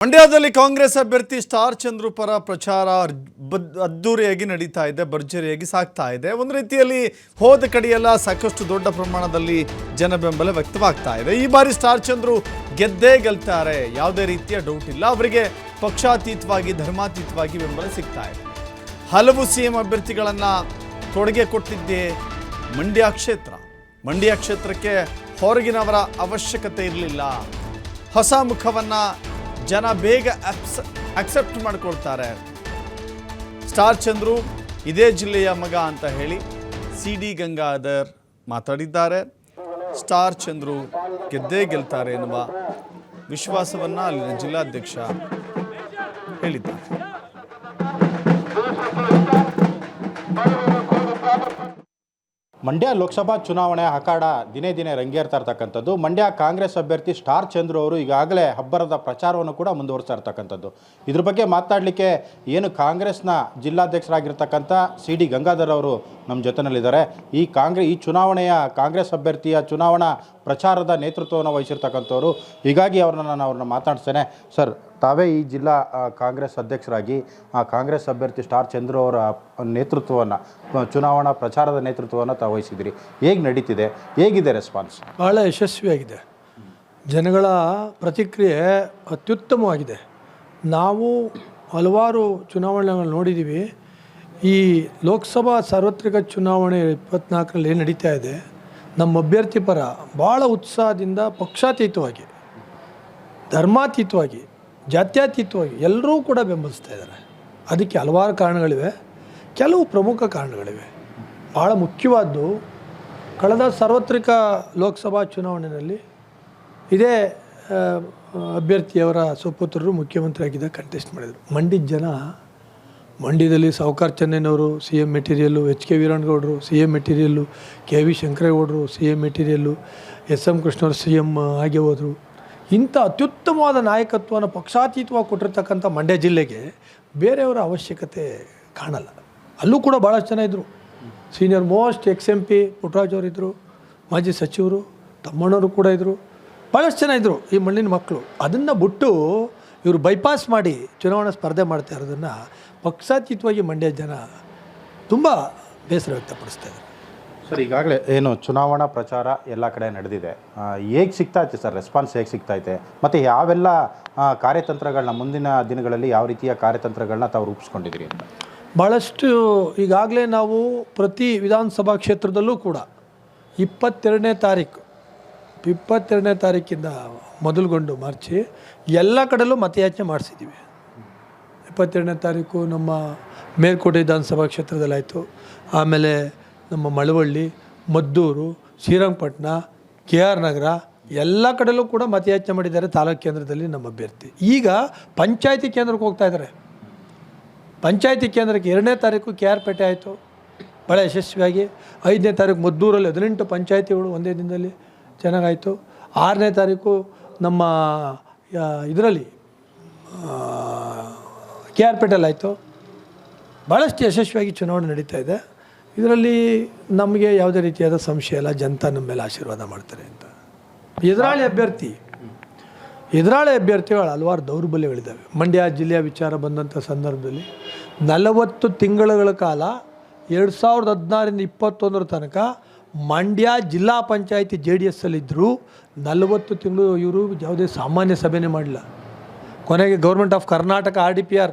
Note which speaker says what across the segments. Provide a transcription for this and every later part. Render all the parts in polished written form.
Speaker 1: ಮಂಡ್ಯದಲ್ಲಿ ಕಾಂಗ್ರೆಸ್ ಅಭ್ಯರ್ಥಿ ಸ್ಟಾರ್ ಚಂದ್ರು ಪರ ಪ್ರಚಾರ ಅದ್ದೂರಿಯಾಗಿ ನಡೀತಾ ಇದೆ, ಭರ್ಜರಿಯಾಗಿ ಸಾಗ್ತಾ ಇದೆ. ಒಂದು ರೀತಿಯಲ್ಲಿ ಹೋದ ಕಡೆಯೆಲ್ಲ ಸಾಕಷ್ಟು ದೊಡ್ಡ ಪ್ರಮಾಣದಲ್ಲಿ ಜನ ಬೆಂಬಲ ವ್ಯಕ್ತವಾಗ್ತಾ ಇದೆ. ಈ ಬಾರಿ ಸ್ಟಾರ್ ಚಂದ್ರು ಗೆದ್ದೇ ಗೆಲ್ತಾರೆ, ಯಾವುದೇ ರೀತಿಯ ಡೌಟ್ ಇಲ್ಲ. ಅವರಿಗೆ ಪಕ್ಷಾತೀತವಾಗಿ ಧರ್ಮಾತೀತವಾಗಿ ಬೆಂಬಲ ಸಿಗ್ತಾ ಇದೆ. ಹಲವು ಸಿಎಂ ಅಭ್ಯರ್ಥಿಗಳನ್ನ ತೊಡಗೆ ಕೊಟ್ಟಿದ್ದೇ ಮಂಡ್ಯ ಕ್ಷೇತ್ರಕ್ಕೆ ಹೊರಗಿನವರ ಅವಶ್ಯಕತೆ ಇರಲಿಲ್ಲ. ಹೊಸ ಮುಖವನ್ನ ಜನ ಬೇಗ ಅಕ್ಸೆಪ್ಟ್ ಮಾಡ್ಕೊಳ್ತಾರೆ. ಸ್ಟಾರ್ ಚಂದ್ರು ಇದೇ ಜಿಲ್ಲೆಯ ಮಗ ಅಂತ ಹೇಳಿ ಸಿ.ಡಿ. ಗಂಗಾಧರ್ ಮಾತಾಡಿದ್ದಾರೆ. ಸ್ಟಾರ್ ಚಂದ್ರು ಗೆದ್ದೇ ಗೆಲ್ತಾರೆ ಎನ್ನುವ ವಿಶ್ವಾಸವನ್ನ ಅಲ್ಲಿನ ಜಿಲ್ಲಾಧ್ಯಕ್ಷ ಹೇಳಿದ್ದಾರೆ.
Speaker 2: ಮಂಡ್ಯ ಲೋಕಸಭಾ ಚುನಾವಣೆ ಅಖಾಡ ದಿನೇ ದಿನೇ ರಂಗೇರ್ತಾ ಇರ್ತಕ್ಕಂಥದ್ದು. ಮಂಡ್ಯ ಕಾಂಗ್ರೆಸ್ ಅಭ್ಯರ್ಥಿ ಸ್ಟಾರ್ ಚಂದ್ರು ಅವರು ಈಗಾಗಲೇ ಹಬ್ಬರದ ಪ್ರಚಾರವನ್ನು ಕೂಡ ಮುಂದುವರಿಸ್ತಾ ಇರ್ತಕ್ಕಂಥದ್ದು. ಇದ್ರ ಬಗ್ಗೆ ಮಾತಾಡಲಿಕ್ಕೆ ಏನು ಕಾಂಗ್ರೆಸ್ನ ಜಿಲ್ಲಾಧ್ಯಕ್ಷರಾಗಿರ್ತಕ್ಕಂಥ ಸಿ.ಡಿ. ಗಂಗಾಧರ್ ಅವರು ನಮ್ಮ ಜೊತೆಯಲ್ಲಿದ್ದಾರೆ. ಈ ಚುನಾವಣೆಯ ಕಾಂಗ್ರೆಸ್ ಅಭ್ಯರ್ಥಿಯ ಚುನಾವಣಾ ಪ್ರಚಾರದ ನೇತೃತ್ವವನ್ನು ವಹಿಸಿರ್ತಕ್ಕಂಥವ್ರು. ಹೀಗಾಗಿ ಅವ್ರನ್ನ ಮಾತಾಡ್ತೇನೆ. ಸರ್, ತಾವೇ ಈ ಜಿಲ್ಲಾ ಕಾಂಗ್ರೆಸ್ ಅಧ್ಯಕ್ಷರಾಗಿ ಕಾಂಗ್ರೆಸ್ ಅಭ್ಯರ್ಥಿ ಸ್ಟಾರ್ ಚಂದ್ರು ಅವರ ನೇತೃತ್ವವನ್ನು, ಚುನಾವಣಾ ಪ್ರಚಾರದ ನೇತೃತ್ವವನ್ನು ತಾವು ವಹಿಸಿದಿರಿ. ಹೇಗೆ ನಡೀತಿದೆ, ಹೇಗಿದೆ ರೆಸ್ಪಾನ್ಸ್?
Speaker 3: ಭಾಳ ಯಶಸ್ವಿಯಾಗಿದೆ. ಜನಗಳ ಪ್ರತಿಕ್ರಿಯೆ ಅತ್ಯುತ್ತಮವಾಗಿದೆ. ನಾವು ಹಲವಾರು ಚುನಾವಣೆಗಳು ನೋಡಿದ್ದೀವಿ. ಈ ಲೋಕಸಭಾ ಸಾರ್ವತ್ರಿಕ ಚುನಾವಣೆ 24ರಲ್ಲಿ ಏನು ನಡೀತಾ ಇದೆ, ನಮ್ಮ ಅಭ್ಯರ್ಥಿ ಪರ ಭಾಳ ಉತ್ಸಾಹದಿಂದ ಪಕ್ಷಾತೀತವಾಗಿ, ಧರ್ಮಾತೀತವಾಗಿ, ಜಾತ್ಯತೀತವಾಗಿ ಎಲ್ಲರೂ ಕೂಡ ಬೆಂಬಲಿಸ್ತಾ ಇದ್ದಾರೆ. ಅದಕ್ಕೆ ಹಲವಾರು ಕಾರಣಗಳಿವೆ, ಕೆಲವು ಪ್ರಮುಖ ಕಾರಣಗಳಿವೆ. ಭಾಳ ಮುಖ್ಯವಾದ್ದು, ಕಳೆದ ಸಾರ್ವತ್ರಿಕ ಲೋಕಸಭಾ ಚುನಾವಣೆಯಲ್ಲಿ ಇದೇ ಅಭ್ಯರ್ಥಿಯವರ ಸುಪುತ್ರರು ಮುಖ್ಯಮಂತ್ರಿ ಆಗಿದ್ದ ಕಂಟೆಸ್ಟ್ ಮಾಡಿದರು. ಮಂಡ್ಯದಲ್ಲಿ ಸಾವುಕಾರ ಚೆನ್ನೈನವರು ಸಿ.ಎಂ ಮೆಟೀರಿಯಲ್ಲು, ಎಚ್.ಕೆ. ವೀರಣ್ಣಗೌಡರು ಸಿ.ಎಂ ಮೆಟೀರಿಯಲ್ಲು, ಕೆ.ವಿ. ಶಂಕರೇಗೌಡರು ಸಿ.ಎಂ ಮೆಟೀರಿಯಲ್ಲು, ಎಸ್.ಎಂ. ಕೃಷ್ಣವರು ಸಿ.ಎಂ ಆಗಿ ಹೋದರು. ಇಂಥ ಅತ್ಯುತ್ತಮವಾದ ನಾಯಕತ್ವವನ್ನು ಪಕ್ಷಾತೀತವಾಗಿ ಕೊಟ್ಟಿರ್ತಕ್ಕಂಥ ಮಂಡ್ಯ ಜಿಲ್ಲೆಗೆ ಬೇರೆಯವರ ಅವಶ್ಯಕತೆ ಕಾಣಲ್ಲ. ಅಲ್ಲೂ ಕೂಡ ಭಾಳಷ್ಟು ಜನ ಇದ್ದರು. Senior most ex MP. ಪುಟ್ಟರಾಜ್ ಅವರಿದ್ದರು, ಮಾಜಿ ಸಚಿವರು ತಮ್ಮಣ್ಣವರು ಕೂಡ ಇದ್ದರು, ಭಾಳಷ್ಟು ಜನ ಇದ್ದರು ಈ ಮಣ್ಣಿನ ಮಕ್ಕಳು. ಅದನ್ನು ಬಿಟ್ಟು ಇವರು ಬೈಪಾಸ್ ಮಾಡಿ ಚುನಾವಣಾ ಸ್ಪರ್ಧೆ ಮಾಡ್ತಾ ಇರೋದನ್ನು ಪಕ್ಷಾತೀತವಾಗಿ ಮಂಡ್ಯ ಜನ ತುಂಬ ಬೇಸರ ವ್ಯಕ್ತಪಡಿಸ್ತಾ ಇದ್ದಾರೆ.
Speaker 2: ಸರ್, ಈಗಾಗಲೇ ಏನು ಚುನಾವಣಾ ಪ್ರಚಾರ ಎಲ್ಲ ಕಡೆ ನಡೆದಿದೆ, ಹೇಗೆ ಸಿಗ್ತಾಯಿದೆ ಸರ್ ರೆಸ್ಪಾನ್ಸ್? ಹೇಗೆ ಸಿಗ್ತಾಯಿದೆ ಮತ್ತು ಯಾವೆಲ್ಲ ಕಾರ್ಯತಂತ್ರಗಳನ್ನ ಮುಂದಿನ ದಿನಗಳಲ್ಲಿ ಯಾವ ರೀತಿಯ ಕಾರ್ಯತಂತ್ರಗಳನ್ನ ತಾವು ರೂಪಿಸ್ಕೊಂಡಿದ್ದೀರಿ ಅಂತ?
Speaker 3: ಭಾಳಷ್ಟು ಈಗಾಗಲೇ ನಾವು ಪ್ರತಿ ವಿಧಾನಸಭಾ ಕ್ಷೇತ್ರದಲ್ಲೂ ಕೂಡ 22ನೇ ತಾರೀಕಿಂದ ಮೊದಲುಗೊಂಡು ಮಾರ್ಚಿ ಎಲ್ಲ ಕಡೆಯಲ್ಲೂ ಮತಯಾಚನೆ ಮಾಡಿಸಿದ್ದೀವಿ. 22ನೇ ತಾರೀಕು ನಮ್ಮ ಮೇಲ್ಕೋಟೆ ವಿಧಾನಸಭಾ ಕ್ಷೇತ್ರದಲ್ಲಾಯಿತು, ಆಮೇಲೆ ನಮ್ಮ ಮಳವಳ್ಳಿ, ಮದ್ದೂರು, ಶ್ರೀರಂಗಪಟ್ಟಣ, ಕೆ.ಆರ್. ನಗರ ಎಲ್ಲ ಕಡೆಯಲ್ಲೂ ಕೂಡ ಮತಯಾಚನೆ ಮಾಡಿದ್ದಾರೆ. ತಾಲೂಕು ಕೇಂದ್ರದಲ್ಲಿ ನಮ್ಮ ಅಭ್ಯರ್ಥಿ ಈಗ ಪಂಚಾಯತಿ ಕೇಂದ್ರಕ್ಕೆ ಹೋಗ್ತಾ ಇದ್ದಾರೆ. ಪಂಚಾಯತಿ ಕೇಂದ್ರಕ್ಕೆ 2ನೇ ತಾರೀಕು ಕೆ.ಆರ್. ಪೇಟೆ ಆಯಿತು, ಭಾಳ ಯಶಸ್ವಿಯಾಗಿ. 5ನೇ ತಾರೀಕು ಮದ್ದೂರಲ್ಲಿ 18 ಪಂಚಾಯತಿಗಳು ಒಂದೇ ದಿನದಲ್ಲಿ ಚೆನ್ನಾಗಾಯಿತು. 6ನೇ ತಾರೀಕು ನಮ್ಮ ಇದರಲ್ಲಿ ಕೆ.ಆರ್. ಪೇಟೆಯಲ್ಲಾಯಿತು. ಭಾಳಷ್ಟು ಯಶಸ್ವಿಯಾಗಿ ಚುನಾವಣೆ ನಡೀತಾ ಇದೆ. ಇದರಲ್ಲಿ ನಮಗೆ ಯಾವುದೇ ರೀತಿಯಾದ ಸಂಶಯ ಇಲ್ಲ, ಜನತಾ ನಮ್ಮ ಮೇಲೆ ಆಶೀರ್ವಾದ ಮಾಡ್ತಾರೆ ಅಂತ. ಎದುರಾಳಿ ಅಭ್ಯರ್ಥಿಗಳು ಹಲವಾರು ದೌರ್ಬಲ್ಯಗಳಿದ್ದಾವೆ. ಮಂಡ್ಯ ಜಿಲ್ಲೆಯ ವಿಚಾರ ಬಂದಂಥ ಸಂದರ್ಭದಲ್ಲಿ 40 ತಿಂಗಳುಗಳ ಕಾಲ 2016ರಿಂದ 21 ತನಕ ಮಂಡ್ಯ ಜಿಲ್ಲಾ ಪಂಚಾಯತಿ JDS ಅಲ್ಲಿದ್ದರು. 40 ತಿಂಗಳು ಇವರು ಯಾವುದೇ ಸಾಮಾನ್ಯ ಸಭೆನೇ ಮಾಡಿಲ್ಲ. ಕೊನೆಗೆ ಗೌರ್ಮೆಂಟ್ ಆಫ್ ಕರ್ನಾಟಕ RDPR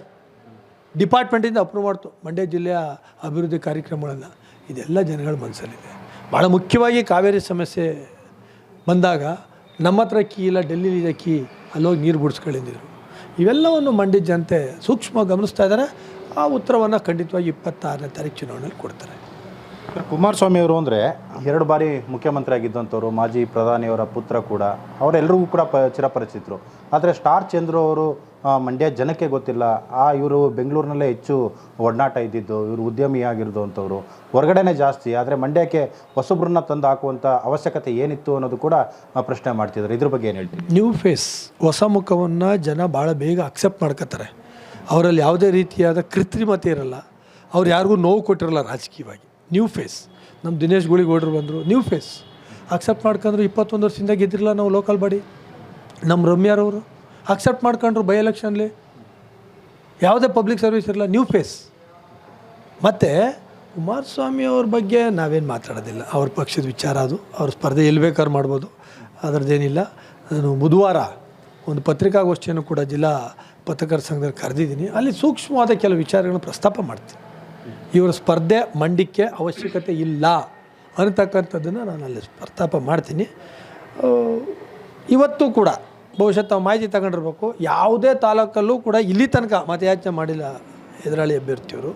Speaker 3: ಡಿಪಾರ್ಟ್ಮೆಂಟಿಂದ ಅಪ್ರೂವ್ ಮಾಡ್ತು ಮಂಡ್ಯ ಜಿಲ್ಲೆಯ ಅಭಿವೃದ್ಧಿ ಕಾರ್ಯಕ್ರಮಗಳನ್ನು. ಇದೆಲ್ಲ ಜನಗಳ ಮನಸ್ಸಲ್ಲಿದೆ. ಭಾಳ ಮುಖ್ಯವಾಗಿ ಕಾವೇರಿ ಸಮಸ್ಯೆ ಬಂದಾಗ ನಮ್ಮ ಹತ್ರ ಕೀ ಇಲ್ಲ, ಡೆಲ್ಲಿಲಿದೆ ಕೀ, ಅಲ್ಲೋಗಿ ನೀರು ಬಿಡಿಸ್ಕೊಳ್ಳಿದ್ರು. ಇವೆಲ್ಲವನ್ನು ಮಂಡ್ಯ ಜನತೆ ಸೂಕ್ಷ್ಮವಾಗಿ ಗಮನಿಸ್ತಾ ಇದ್ದಾರೆ. ಆ ಉತ್ತರವನ್ನು ಖಂಡಿತವಾಗಿ 26ನೇ ತಾರೀಕು ಚುನಾವಣೆಯಲ್ಲಿ ಕೊಡ್ತಾರೆ.
Speaker 2: ಕುಮಾರಸ್ವಾಮಿ ಅವರು ಅಂದರೆ 2 ಬಾರಿ ಮುಖ್ಯಮಂತ್ರಿ ಆಗಿದ್ದಂಥವ್ರು, ಮಾಜಿ ಪ್ರಧಾನಿಯವರ ಪುತ್ರ ಕೂಡ, ಅವರೆಲ್ಲರಿಗೂ ಕೂಡ ಚಿರಪರಿಚಿತರು. ಆದರೆ ಸ್ಟಾರ್ ಚಂದ್ರು ಅವರು ಮಂಡ್ಯ ಜನಕ್ಕೆ ಗೊತ್ತಿಲ್ಲ. ಇವರು ಬೆಂಗಳೂರಿನಲ್ಲೇ ಹೆಚ್ಚು ಒಡನಾಟ ಇದ್ದಿದ್ದು, ಇವರು ಉದ್ಯಮಿ ಆಗಿರೋದಂಥವ್ರು, ಹೊರಗಡೆನೇ ಜಾಸ್ತಿ. ಆದರೆ ಮಂಡ್ಯಕ್ಕೆ ಹೊಸಬ್ರನ್ನ ತಂದು ಹಾಕುವಂಥ ಅವಶ್ಯಕತೆ ಏನಿತ್ತು ಅನ್ನೋದು ಕೂಡ ಪ್ರಶ್ನೆ ಮಾಡ್ತಿದ್ದಾರೆ. ಇದ್ರ ಬಗ್ಗೆ ಏನು ಹೇಳ್ತೀವಿ?
Speaker 3: ನ್ಯೂ ಫೇಸ್, ಹೊಸ ಮುಖವನ್ನು ಜನ ಭಾಳ ಬೇಗ ಅಕ್ಸೆಪ್ಟ್ ಮಾಡ್ಕೋತಾರೆ. ಅವರಲ್ಲಿ ಯಾವುದೇ ರೀತಿಯಾದ ಕೃತ್ರಿಮತೆ ಇರಲ್ಲ, ಅವ್ರು ಯಾರಿಗೂ ನೋವು ಕೊಟ್ಟಿರಲ್ಲ ರಾಜಕೀಯವಾಗಿ. New face. ನಮ್ಮ ದಿನೇಶ್ ಗುಳಿಗೌಡರು ಬಂದರು, ನ್ಯೂ ಫೇಸ್ ಅಕ್ಸೆಪ್ಟ್ ಮಾಡ್ಕೊಂಡ್ರು. 21 ವರ್ಷದಿಂದ ಗೆದ್ದಿರಲ್ಲ ನಾವು ಲೋಕಲ್ ಬಾಡಿ. ನಮ್ಮ ರಮ್ಯಾರವರು ಅಕ್ಸೆಪ್ಟ್ ಮಾಡ್ಕೊಂಡ್ರು ಬೈ ಎಲೆಕ್ಷನ್ಲಿ. ಯಾವುದೇ ಪಬ್ಲಿಕ್ ಸರ್ವಿಸ್ ಇರಲ್ಲ, ನ್ಯೂ ಫೇಸ್. ಮತ್ತು ಕುಮಾರಸ್ವಾಮಿ ಅವ್ರ ಬಗ್ಗೆ ನಾವೇನು ಮಾತಾಡೋದಿಲ್ಲ, ಅವ್ರ ಪಕ್ಷದ ವಿಚಾರ ಅದು, ಅವ್ರ ಸ್ಪರ್ಧೆ ಎಲ್ಲಿ ಬೇಕಾದ್ರೂ ಮಾಡ್ಬೋದು, ಅದರದ್ದೇನಿಲ್ಲ. ನಾನು ಬುಧವಾರ ಒಂದು ಪತ್ರಿಕಾಗೋಷ್ಠಿಯನ್ನು ಕೂಡ ಜಿಲ್ಲಾ ಪತ್ರಕರ್ತರ ಸಂಘದಲ್ಲಿ ಕರೆದಿದ್ದೀನಿ. ಅಲ್ಲಿ ಸೂಕ್ಷ್ಮವಾದ ಕೆಲವು ವಿಚಾರಗಳನ್ನು ಪ್ರಸ್ತಾಪ ಮಾಡ್ತೀನಿ. ಇವರ ಸ್ಪರ್ಧೆ ಮಂಡ್ಯಕ್ಕೆ ಅವಶ್ಯಕತೆ ಇಲ್ಲ ಅನ್ನತಕ್ಕಂಥದ್ದನ್ನು ನಾನು ಅಲ್ಲಿ ಪ್ರಸ್ತಾಪ ಮಾಡ್ತೀನಿ. ಇವತ್ತು ಕೂಡ ಬಹುಶಃ ತಾವು ಮಾಹಿತಿ ತಗೊಂಡಿರ್ಬೇಕು, ಯಾವುದೇ ತಾಲೂಕಲ್ಲೂ ಕೂಡ ಇಲ್ಲಿ ತನಕ ಮತಯಾಚನೆ ಮಾಡಿಲ್ಲ ಎದುರಾಳಿ ಅಭ್ಯರ್ಥಿಯವರು.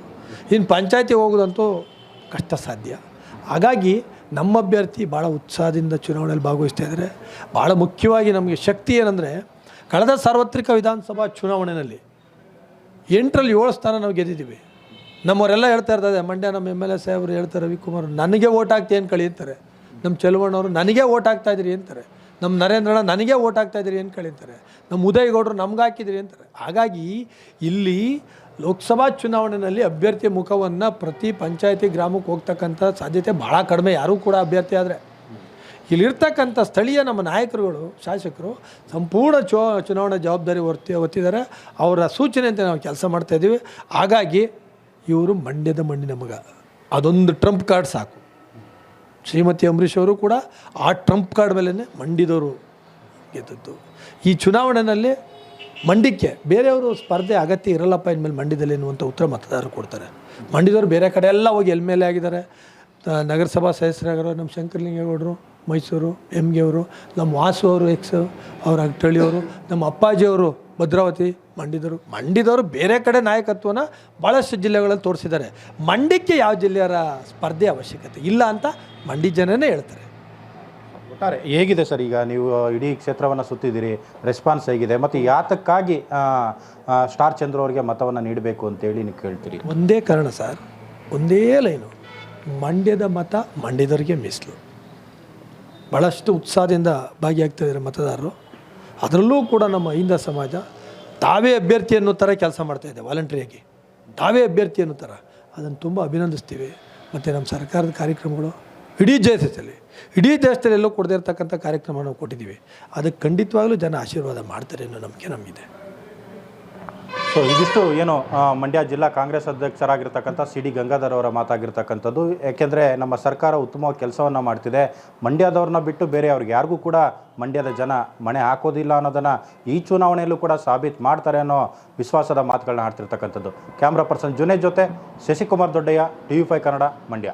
Speaker 3: ಇನ್ನು ಪಂಚಾಯತಿಗೆ ಹೋಗೋದಂತೂ ಕಷ್ಟ ಸಾಧ್ಯ. ಹಾಗಾಗಿ ನಮ್ಮ ಅಭ್ಯರ್ಥಿ ಭಾಳ ಉತ್ಸಾಹದಿಂದ ಚುನಾವಣೆಯಲ್ಲಿ ಭಾಗವಹಿಸ್ತಾ ಇದ್ದಾರೆ. ಭಾಳ ಮುಖ್ಯವಾಗಿ ನಮಗೆ ಶಕ್ತಿ ಏನಂದರೆ, ಕಳೆದ ಸಾರ್ವತ್ರಿಕ ವಿಧಾನಸಭಾ ಚುನಾವಣೆಯಲ್ಲಿ 8ರಲ್ಲಿ 7 ಸ್ಥಾನ ನಾವು ಗೆದ್ದಿದ್ದೀವಿ. ನಮ್ಮವರೆಲ್ಲ ಹೇಳ್ತಾ ಇರ್ತದೆ, ಮಂಡ್ಯ ನಮ್ಮ MLA ಸಾಹೇಬರು ಹೇಳ್ತಾರೆ, ರವಿಕುಮಾರ್ ನನಗೆ ಓಟ್ ಹಾಕ್ತಿ ಏನು ಕಳೀತಾರೆ, ನಮ್ಮ ಚೆಲುವಣ್ಣವರು ನನಗೆ ಓಟ್ ಹಾಕ್ತಾಯಿದ್ರಿ ಅಂತಾರೆ, ನಮ್ಮ ನರೇಂದ್ರಣ್ಣ ನನಗೆ ಓಟ್ ಹಾಕ್ತಾಯಿದ್ರಿ ಏನು ಕಳೀತಾರೆ, ನಮ್ಮ ಉದಯಗೌಡರು ನಮ್ಗೆ ಹಾಕಿದ್ರಿ ಅಂತಾರೆ. ಹಾಗಾಗಿ ಇಲ್ಲಿ ಲೋಕಸಭಾ ಚುನಾವಣೆಯಲ್ಲಿ ಅಭ್ಯರ್ಥಿ ಮುಖವನ್ನು ಪ್ರತಿ ಪಂಚಾಯತಿ ಗ್ರಾಮಕ್ಕೆ ಹೋಗ್ತಕ್ಕಂಥ ಸಾಧ್ಯತೆ ಭಾಳ ಕಡಿಮೆ, ಯಾರೂ ಕೂಡ ಅಭ್ಯರ್ಥಿ ಆದರೆ. ಇಲ್ಲಿರ್ತಕ್ಕಂಥ ಸ್ಥಳೀಯ ನಮ್ಮ ನಾಯಕರುಗಳು, ಶಾಸಕರು ಸಂಪೂರ್ಣ ಚುನಾವಣಾ ಜವಾಬ್ದಾರಿ ಹೊತ್ತಿದ್ದಾರೆ. ಅವರ ಸೂಚನೆಯಂತೆ ನಾವು ಕೆಲಸ ಮಾಡ್ತಾಯಿದ್ದೀವಿ. ಹಾಗಾಗಿ ಇವರು ಮಂಡ್ಯದ ಮಣ್ಣಿನ ಮಗ, ಅದೊಂದು ಟ್ರಂಪ್ ಕಾರ್ಡ್ ಸಾಕು. ಶ್ರೀಮತಿ ಅಂಬರೀಷ್ ಅವರು ಕೂಡ ಆ ಟ್ರಂಪ್ ಕಾರ್ಡ್ ಮೇಲೇ ಮಂಡ್ಯದವರು ಗೆದ್ದದ್ದು. ಈ ಚುನಾವಣೆಯಲ್ಲಿ ಮಂಡ್ಯಕ್ಕೆ ಬೇರೆಯವರು ಸ್ಪರ್ಧೆ ಅಗತ್ಯ ಇರಲ್ಲಪ್ಪ ಇನ್ಮೇಲೆ ಮಂಡ್ಯದಲ್ಲಿ ಎನ್ನುವಂಥ ಉತ್ತರ ಮತದಾರರು ಕೊಡ್ತಾರೆ. ಮಂಡ್ಯದವರು ಬೇರೆ ಕಡೆ ಎಲ್ಲ ಹೋಗಿ ಎಲ್ ಆಗಿದ್ದಾರೆ. ನಗರಸಭಾ ಸದಸ್ಯರಾಗಿರೋ ನಮ್ಮ ಶಂಕರಲಿಂಗೇಗೌಡರು ಮೈಸೂರು, MG ಅವರು, ನಮ್ಮ ವಾಸು ಅವರು ಅವ್ರ ಅಗ್ಟಳ್ಳಿಯವರು, ನಮ್ಮ ಅಪ್ಪಾಜಿಯವರು ಭದ್ರಾವತಿ, ಮಂಡ್ಯದವರು ಬೇರೆ ಕಡೆ ನಾಯಕತ್ವನ ಭಾಳಷ್ಟು ಜಿಲ್ಲೆಗಳಲ್ಲಿ ತೋರಿಸಿದ್ದಾರೆ. ಮಂಡ್ಯಕ್ಕೆ ಯಾವ ಜಿಲ್ಲೆಯರ ಸ್ಪರ್ಧೆ ಅವಶ್ಯಕತೆ ಇಲ್ಲ ಅಂತ ಮಂಡ್ಯ ಜನನೇ ಹೇಳ್ತಾರೆ.
Speaker 2: ಒಟ್ಟಾರೆ ಹೇಗಿದೆ ಸರ್, ಈಗ ನೀವು ಇಡೀ ಕ್ಷೇತ್ರವನ್ನು ಸುತ್ತಿದ್ದೀರಿ, ರೆಸ್ಪಾನ್ಸ್ ಹೇಗಿದೆ, ಮತ್ತು ಯಾತಕ್ಕಾಗಿ ಸ್ಟಾರ್ ಚಂದ್ರು ಅವರಿಗೆ ಮತವನ್ನು ನೀಡಬೇಕು ಅಂತೇಳಿ ನೀವು ಕೇಳ್ತೀರಿ?
Speaker 3: ಒಂದೇ ಕಾರಣ ಸರ್, ಒಂದೇ ಲೈನು, ಮಂಡ್ಯದ ಮತ ಮಂಡ್ಯದವರಿಗೆ ಮೀಸಲು. ಭಾಳಷ್ಟು ಉತ್ಸಾಹದಿಂದ ಭಾಗಿಯಾಗ್ತಾಯಿದ್ದಾರೆ ಮತದಾರರು. ಅದರಲ್ಲೂ ಕೂಡ ನಮ್ಮ ಹಿಂದ ಸಮಾಜ ತಾವೇ ಅಭ್ಯರ್ಥಿ ಅನ್ನೋ ಥರ ಕೆಲಸ ಮಾಡ್ತಾಯಿದೆ, ವಾಲಂಟ್ರಿಯಾಗಿ ತಾವೇ ಅಭ್ಯರ್ಥಿ ಅನ್ನೋ ಥರ. ಅದನ್ನು ತುಂಬ ಅಭಿನಂದಿಸ್ತೀವಿ. ಮತ್ತು ನಮ್ಮ ಸರ್ಕಾರದ ಕಾರ್ಯಕ್ರಮಗಳು ಇಡೀ ದೇಶದಲ್ಲಿ ಎಲ್ಲೂ ಕೊಡದೇ ಇರತಕ್ಕಂಥ ಕಾರ್ಯಕ್ರಮ ನಾವು ಕೊಟ್ಟಿದ್ದೀವಿ. ಅದಕ್ಕೆ ಖಂಡಿತವಾಗ್ಲೂ ಜನ ಆಶೀರ್ವಾದ ಮಾಡ್ತಾರೆ ಅನ್ನೋ ನಂಬಿಕೆ ನಮಗಿದೆ.
Speaker 2: ಸೊ ಇದಿಷ್ಟು ಏನು ಮಂಡ್ಯ ಜಿಲ್ಲಾ ಕಾಂಗ್ರೆಸ್ ಅಧ್ಯಕ್ಷರಾಗಿರ್ತಕ್ಕಂಥ CD ಗಂಗಾಧರ್ ಅವರ ಮಾತಾಗಿರ್ತಕ್ಕಂಥದ್ದು. ಯಾಕೆಂದರೆ ನಮ್ಮ ಸರ್ಕಾರ ಉತ್ತಮವಾಗಿ ಕೆಲಸವನ್ನು ಮಾಡ್ತಿದೆ, ಮಂಡ್ಯದವ್ರನ್ನ ಬಿಟ್ಟು ಬೇರೆ ಅವ್ರಿಗೆ ಯಾರಿಗೂ ಕೂಡ ಮಂಡ್ಯದ ಜನ ಮಣೆ ಹಾಕೋದಿಲ್ಲ ಅನ್ನೋದನ್ನು ಈ ಚುನಾವಣೆಯಲ್ಲೂ ಕೂಡ ಸಾಬೀತು ಮಾಡ್ತಾರೆ ಅನ್ನೋ ವಿಶ್ವಾಸದ ಮಾತುಗಳನ್ನ ಆಡ್ತಿರ್ತಕ್ಕಂಥದ್ದು. ಕ್ಯಾಮ್ರಾ ಪರ್ಸನ್ ಜುನೇದ್ ಜೊತೆ ಶಶಿಕುಮಾರ್ ದೊಡ್ಡಯ್ಯ, TV5 ಕನ್ನಡ, ಮಂಡ್ಯ.